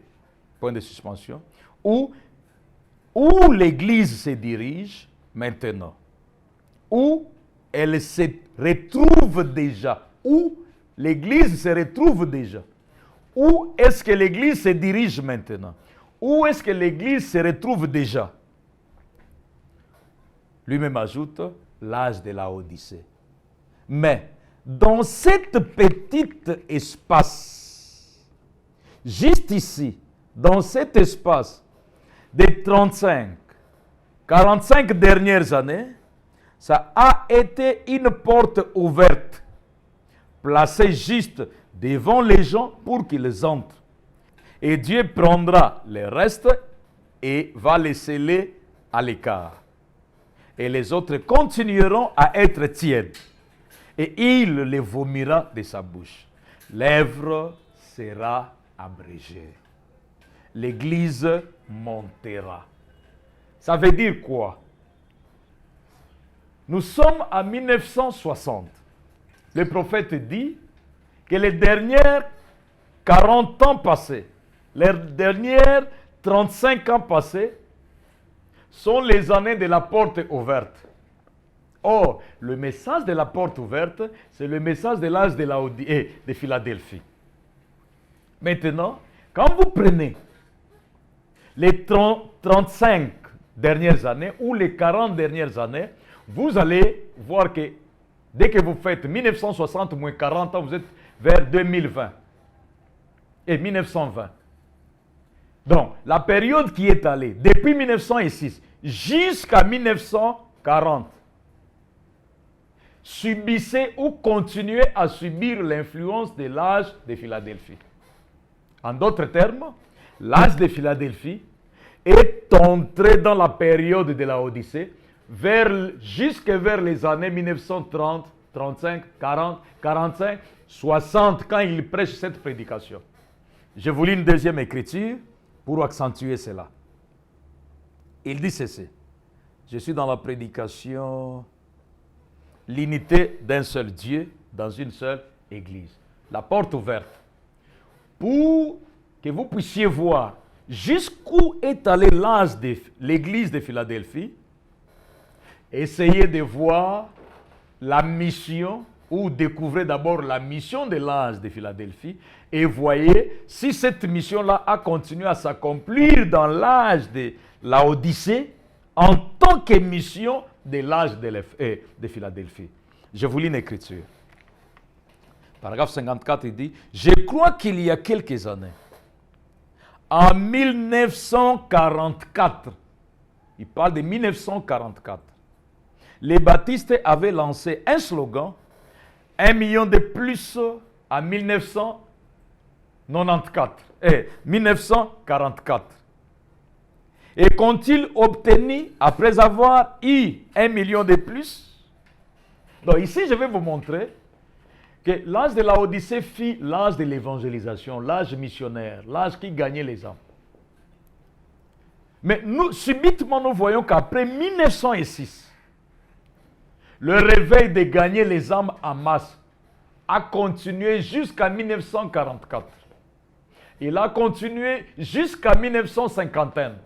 point de suspension, où l'Église se dirige maintenant, où elle se retrouve déjà, où l'Église se retrouve déjà. Où est-ce que l'Église se dirige maintenant? Où est-ce que l'Église se retrouve déjà? Lui-même ajoute l'âge de la Odyssée. Mais dans cet petit espace, juste ici, dans cet espace des 35, 45 dernières années, ça a été une porte ouverte, placée juste devant les gens pour qu'ils entrent. Et Dieu prendra le reste et va les sceller à l'écart. Et les autres continueront à être tièdes. Et il les vomira de sa bouche. L'œuvre sera abrégée. L'Église montera. Ça veut dire quoi? Nous sommes en 1960. Le prophète dit que les dernières 40 ans passés, les dernières 35 ans passés, sont les années de la porte ouverte. Or, le message de la porte ouverte, c'est le message de l'âge de Philadelphie. Maintenant, quand vous prenez les 35 dernières années ou les 40 dernières années, vous allez voir que dès que vous faites 1960 moins 40 ans, vous êtes vers 2020 et 1920. Donc, la période qui est allée depuis 1906 jusqu'à 1940 subissait ou continuait à subir l'influence de l'âge de Philadelphie. En d'autres termes, l'âge de Philadelphie est entré dans la période de la Odyssée jusque vers les années 1930, 35, 40, 45, 60, quand il prêche cette prédication. Je vous lis une deuxième écriture pour accentuer cela. Il dit ceci. Je suis dans la prédication, l'unité d'un seul Dieu dans une seule église. La porte ouverte. Pour que vous puissiez voir jusqu'où est allé l'âge de l'église de Philadelphie, essayez de voir la mission, ou découvrez d'abord la mission de l'âge de Philadelphie, et voyez si cette mission-là a continué à s'accomplir dans l'âge de la Odyssée, en tant que mission de l'âge de Philadelphie. Je vous lis une écriture. Paragraphe 54, il dit, « Je crois qu'il y a quelques années, en 1944, il parle de 1944, les baptistes avaient lancé un slogan, 1 million de plus en 1944. Et qu'ont-ils obtenu après avoir eu 1 million de plus? Donc ici, je vais vous montrer que l'âge de la Odyssée fut l'âge de l'évangélisation, l'âge missionnaire, l'âge qui gagnait les âmes. Mais nous, subitement, nous voyons qu'après 1906, le réveil de gagner les âmes en masse a continué jusqu'à 1944. Il a continué jusqu'à 1951.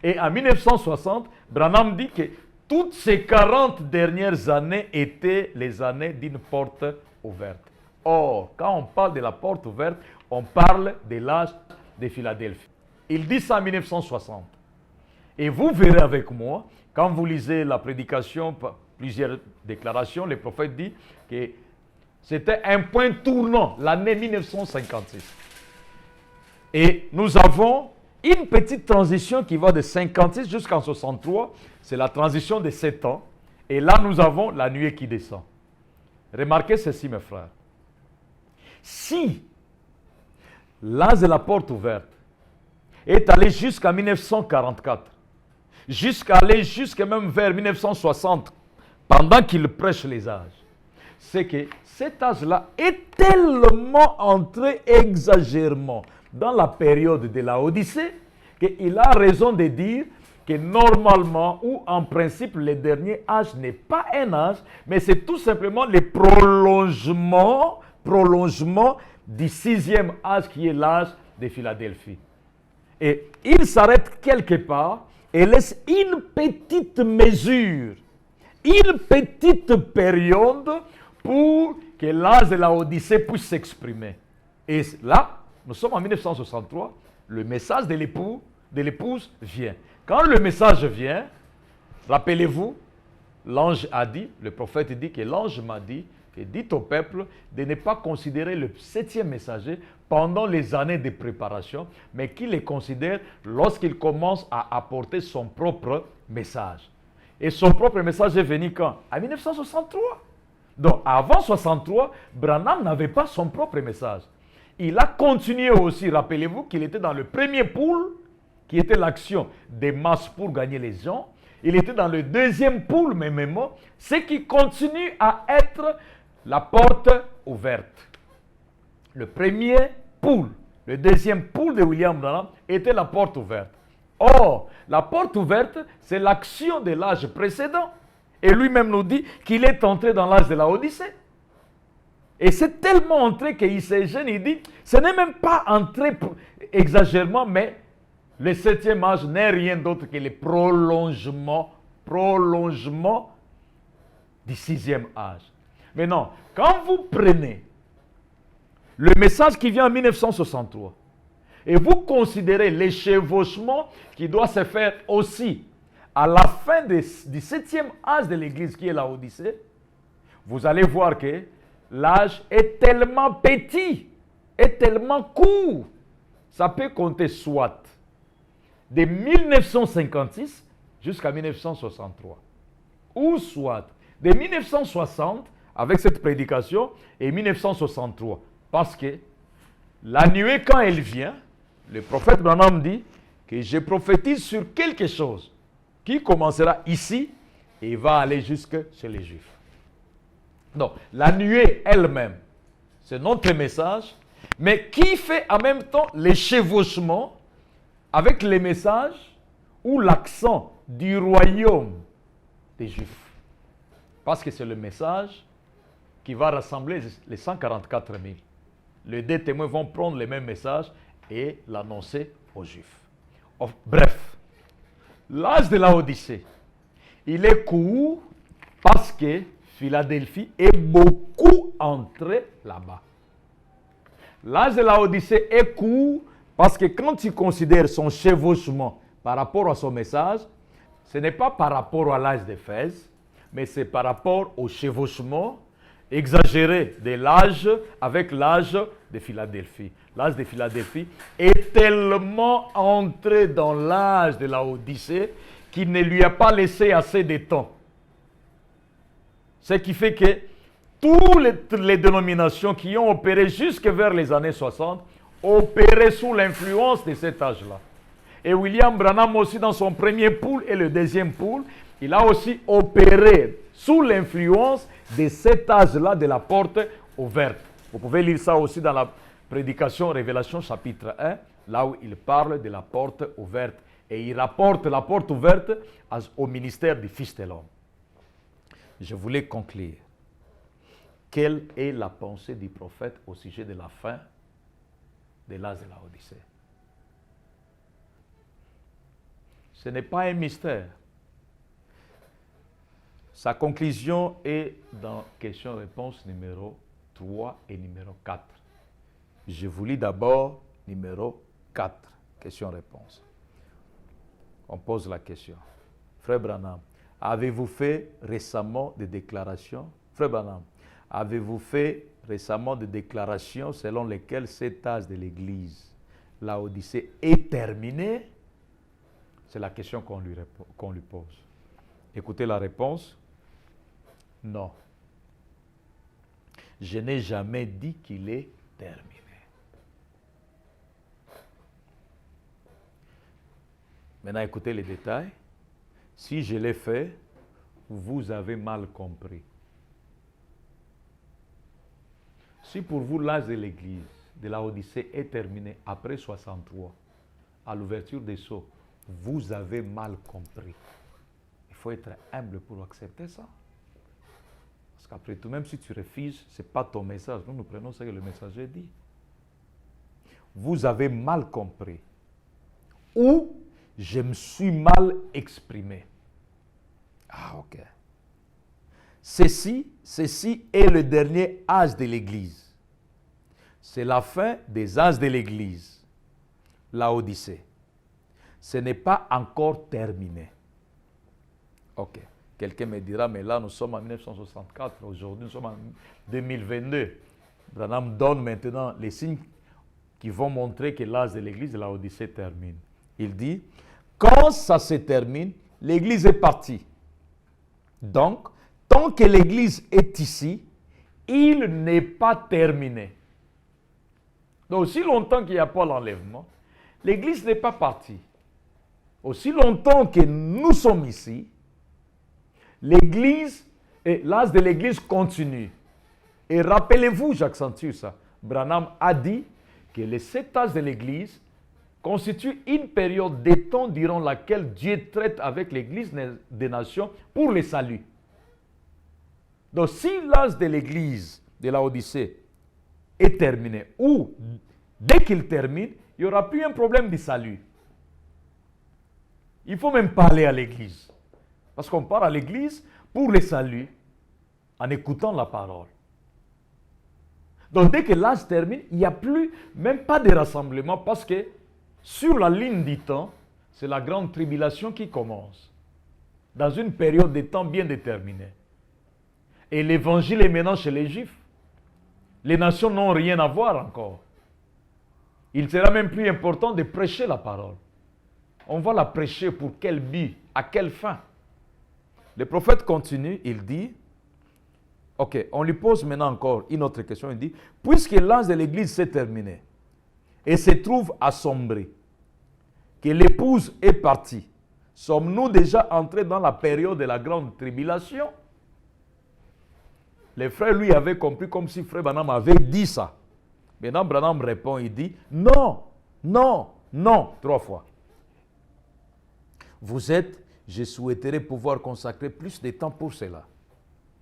Et en 1960, Branham dit que toutes ces 40 dernières années étaient les années d'une porte ouverte. Or, quand on parle de la porte ouverte, on parle de l'âge de Philadelphie. Il dit ça en 1960. Et vous verrez avec moi, quand vous lisez la prédication, plusieurs déclarations, le prophète dit que c'était un point tournant, l'année 1956. Et nous avons une petite transition qui va de 56 jusqu'en 63. C'est la transition de 7 ans. Et là, nous avons la nuée qui descend. Remarquez ceci, mes frères. Si l'âge de la porte ouverte est allé jusqu'à 1944, jusqu'à même vers 1960, pendant qu'il prêche les âges, c'est que cet âge-là est tellement entré exagérément dans la période de la Odyssée qu'il a raison de dire que normalement ou en principe le dernier âge n'est pas un âge, mais c'est tout simplement le prolongement du 6e âge qui est l'âge de Philadelphie. Et il s'arrête quelque part et laisse une petite mesure, une petite période pour que l'âge de la Odyssée puisse s'exprimer. Et là, nous sommes en 1963, le message de l'épouse vient. Quand le message vient, rappelez-vous, l'ange a dit, le prophète dit que l'ange m'a dit, que dit au peuple de ne pas considérer le 7e messager pendant les années de préparation, mais qu'il les considère lorsqu'il commence à apporter son propre message. Et son propre message est venu quand? En 1963. Donc, avant 1963, Branham n'avait pas son propre message. Il a continué aussi, rappelez-vous qu'il était dans le premier pool, qui était l'action des masses pour gagner les gens. Il était dans le deuxième pool, même, ce qui continue à être la porte ouverte. Le premier pool, le deuxième pool de William Branham était la porte ouverte. Or, la porte ouverte, c'est l'action de l'âge précédent. Et lui-même nous dit qu'il est entré dans l'âge de la Odyssée. Et c'est tellement entré qu'il se gêne, il dit, ce n'est même pas entré exagérément, mais le 7e âge n'est rien d'autre que le prolongement du 6e âge. Maintenant, quand vous prenez le message qui vient en 1963 et vous considérez l'échevauchement qui doit se faire aussi à la fin du 7e âge de l'Église qui est la Odyssée, vous allez voir que l'âge est tellement petit, est tellement court. Ça peut compter soit de 1956 jusqu'à 1963. Ou soit de 1960 avec cette prédication et 1963. Parce que la nuée, quand elle vient, le prophète Branham dit que je prophétise sur quelque chose qui commencera ici et va aller jusque chez les Juifs. Donc, la nuée elle-même, c'est notre message, mais qui fait en même temps les chevauchements avec les messages ou l'accent du royaume des Juifs. Parce que c'est le message qui va rassembler les 144 000. Les deux témoins vont prendre le même message et l'annoncer aux Juifs. Bref, l'âge de la Odyssée, il est court parce que Philadelphie est beaucoup entré là-bas. L'âge de la Odyssée est court parce que quand tu considères son chevauchement par rapport à son message, ce n'est pas par rapport à l'âge d'Éphèse, mais c'est par rapport au chevauchement exagéré de l'âge avec l'âge de Philadelphie. L'âge de Philadelphie est tellement entré dans l'âge de la Odyssée qu'il ne lui a pas laissé assez de temps. Ce qui fait que toutes les dénominations qui ont opéré jusque vers les années 60 opéraient sous l'influence de cet âge-là. Et William Branham aussi dans son premier pool et le deuxième pool, il a aussi opéré sous l'influence de cet âge-là de la porte ouverte. Vous pouvez lire ça aussi dans la prédication Révélation chapitre 1, là où il parle de la porte ouverte. Et il rapporte la porte ouverte au ministère du Fils de l'homme. Je voulais conclure. Quelle est la pensée du prophète au sujet de la fin de l'âge de la Odyssée? Ce n'est pas un mystère. Sa conclusion est dans question-réponse numéro 3 et numéro 4. Je vous lis d'abord numéro 4, question-réponse. On pose la question. Frère Branham, avez-vous fait récemment des déclarations? Frère Branham, avez-vous fait récemment des déclarations selon lesquelles cet âge de l'Église, la Odyssée, est terminé? C'est la question qu'on lui pose. Écoutez la réponse. Non. Je n'ai jamais dit qu'il est terminé. Maintenant, écoutez les détails. Si je l'ai fait, vous avez mal compris. Si pour vous l'âge de l'Église, de la Odyssée, est terminé après 63, à l'ouverture des sceaux, vous avez mal compris. Il faut être humble pour accepter ça. Parce qu'après tout, même si tu refuses, ce n'est pas ton message. Nous prenons ce que le messager dit. Vous avez mal compris. Ou je me suis mal exprimé. Ah, ok. Ceci est le dernier âge de l'Église. C'est la fin des âges de l'Église. La Odyssée. Ce n'est pas encore terminé. Ok. Quelqu'un me dira, mais là, nous sommes en 1964. Aujourd'hui, nous sommes en 2022. Branham donne maintenant les signes qui vont montrer que l'âge de l'Église de la Odyssée termine. Il dit, quand ça se termine, l'Église est partie. Donc, tant que l'Église est ici, il n'est pas terminé. Donc, aussi longtemps qu'il n'y a pas l'enlèvement, l'Église n'est pas partie. Aussi longtemps que nous sommes ici, l'Église, et l'âge de l'Église continue. Et rappelez-vous, j'accentue ça, Branham a dit que le 7 âges de l'Église constitue une période de temps durant laquelle Dieu traite avec l'Église des nations pour le salut. Donc si l'âge de l'Église de la Odyssée est terminé, ou dès qu'il termine, il n'y aura plus un problème de salut. Il ne faut même pas aller à l'Église. Parce qu'on part à l'Église pour le salut en écoutant la parole. Donc dès que l'âge termine, il n'y a plus, même pas de rassemblement, parce que sur la ligne du temps, c'est la grande tribulation qui commence. Dans une période de temps bien déterminée. Et l'évangile est maintenant chez les Juifs. Les nations n'ont rien à voir encore. Il sera même plus important de prêcher la parole. On va la prêcher pour quel but? À quelle fin? Le prophète continue, il dit, ok, on lui pose maintenant encore une autre question, il dit, puisque l'âge de l'église s'est terminé et se trouve assombri, que l'épouse est partie, sommes-nous déjà entrés dans la période de la grande tribulation? Les frères, lui, avaient compris comme si frère Branham avait dit ça. Maintenant, Branham répond, il dit, non, non, non, 3 fois. Vous êtes, je souhaiterais pouvoir consacrer plus de temps pour cela.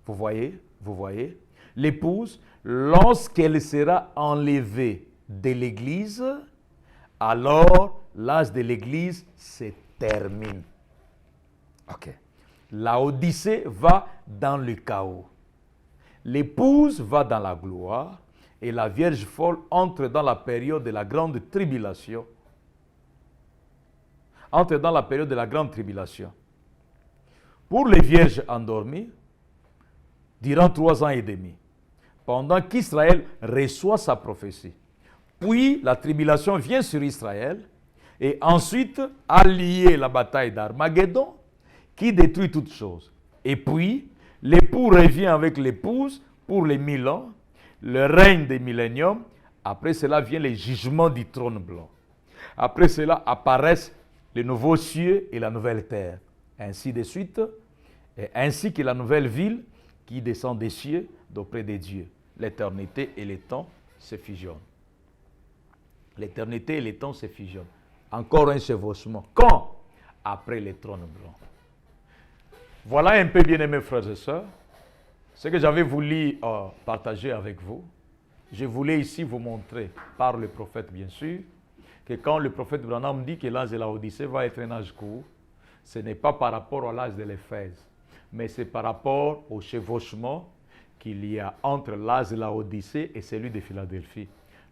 Vous voyez, l'épouse, lorsqu'elle sera enlevée de l'église, alors l'âge de l'église se termine. Ok. La Odyssée va dans le chaos. L'épouse va dans la gloire et la Vierge folle entre dans la période de la grande tribulation. Entre dans la période de la grande tribulation. Pour les vierges endormies, durant 3 ans et demi, pendant qu'Israël reçoit sa prophétie. Puis la tribulation vient sur Israël et ensuite a lié la bataille d'Armageddon qui détruit toutes choses. Et puis, l'époux revient avec l'épouse pour les 1000 ans, le règne des milléniums. Après cela vient le jugement du trône blanc. Après cela apparaissent les nouveaux cieux et la nouvelle terre. Ainsi de suite, et ainsi que la nouvelle ville qui descend des cieux d'auprès de Dieu. L'éternité et les temps se fusionnent. L'éternité et les temps se fusionnent. Encore un chevauchement. Quand? Après le trône blanc. Voilà un peu, bien-aimés frères et sœurs, ce que j'avais voulu partager avec vous. Je voulais ici vous montrer, par le prophète bien sûr, que quand le prophète Branham dit que l'âge de la Odyssée va être un âge court, ce n'est pas par rapport à l'âge de l'Éphèse, mais c'est par rapport au chevauchement qu'il y a entre l'âge de la Odyssée et celui de Philadelphie.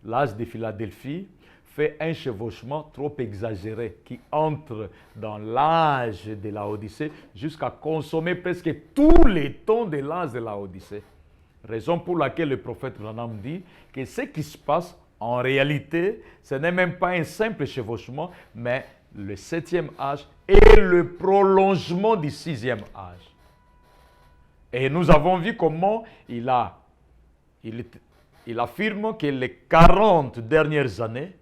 L'âge de Philadelphie fait un chevauchement trop exagéré qui entre dans l'âge de la Odyssée jusqu'à consommer presque tous les temps de l'âge de la Odyssée. Raison pour laquelle le prophète Branham dit que ce qui se passe en réalité, ce n'est même pas un simple chevauchement, mais le 7e âge et le prolongement du 6e âge. Et nous avons vu comment il affirme que les 40 dernières années,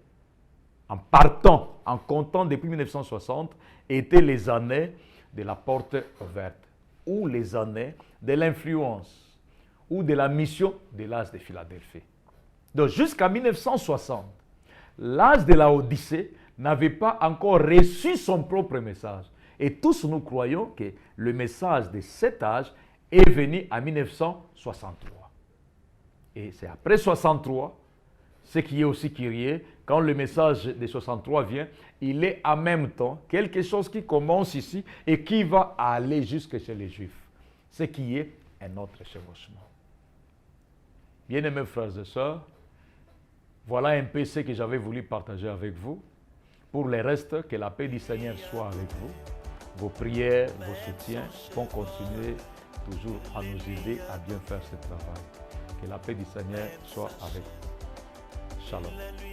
en partant, en comptant depuis 1960, étaient les années de la porte ouverte, ou les années de l'influence, ou de la mission de l'âge de Philadelphie. Donc jusqu'à 1960, l'âge de la Odyssée n'avait pas encore reçu son propre message. Et tous nous croyons que le message de cet âge est venu en 1963. Et c'est après 63, ce qui est aussi curieux, quand le message de 63 vient, il est en même temps quelque chose qui commence ici et qui va aller jusque chez les Juifs. Ce qui est un autre chevauchement. Bien-aimés frères et sœurs, voilà un peu ce que j'avais voulu partager avec vous. Pour le reste, que la paix du Seigneur soit avec vous. Vos prières, vos soutiens vont continuer toujours à nous aider à bien faire ce travail. Que la paix du Seigneur soit avec vous. Shalom.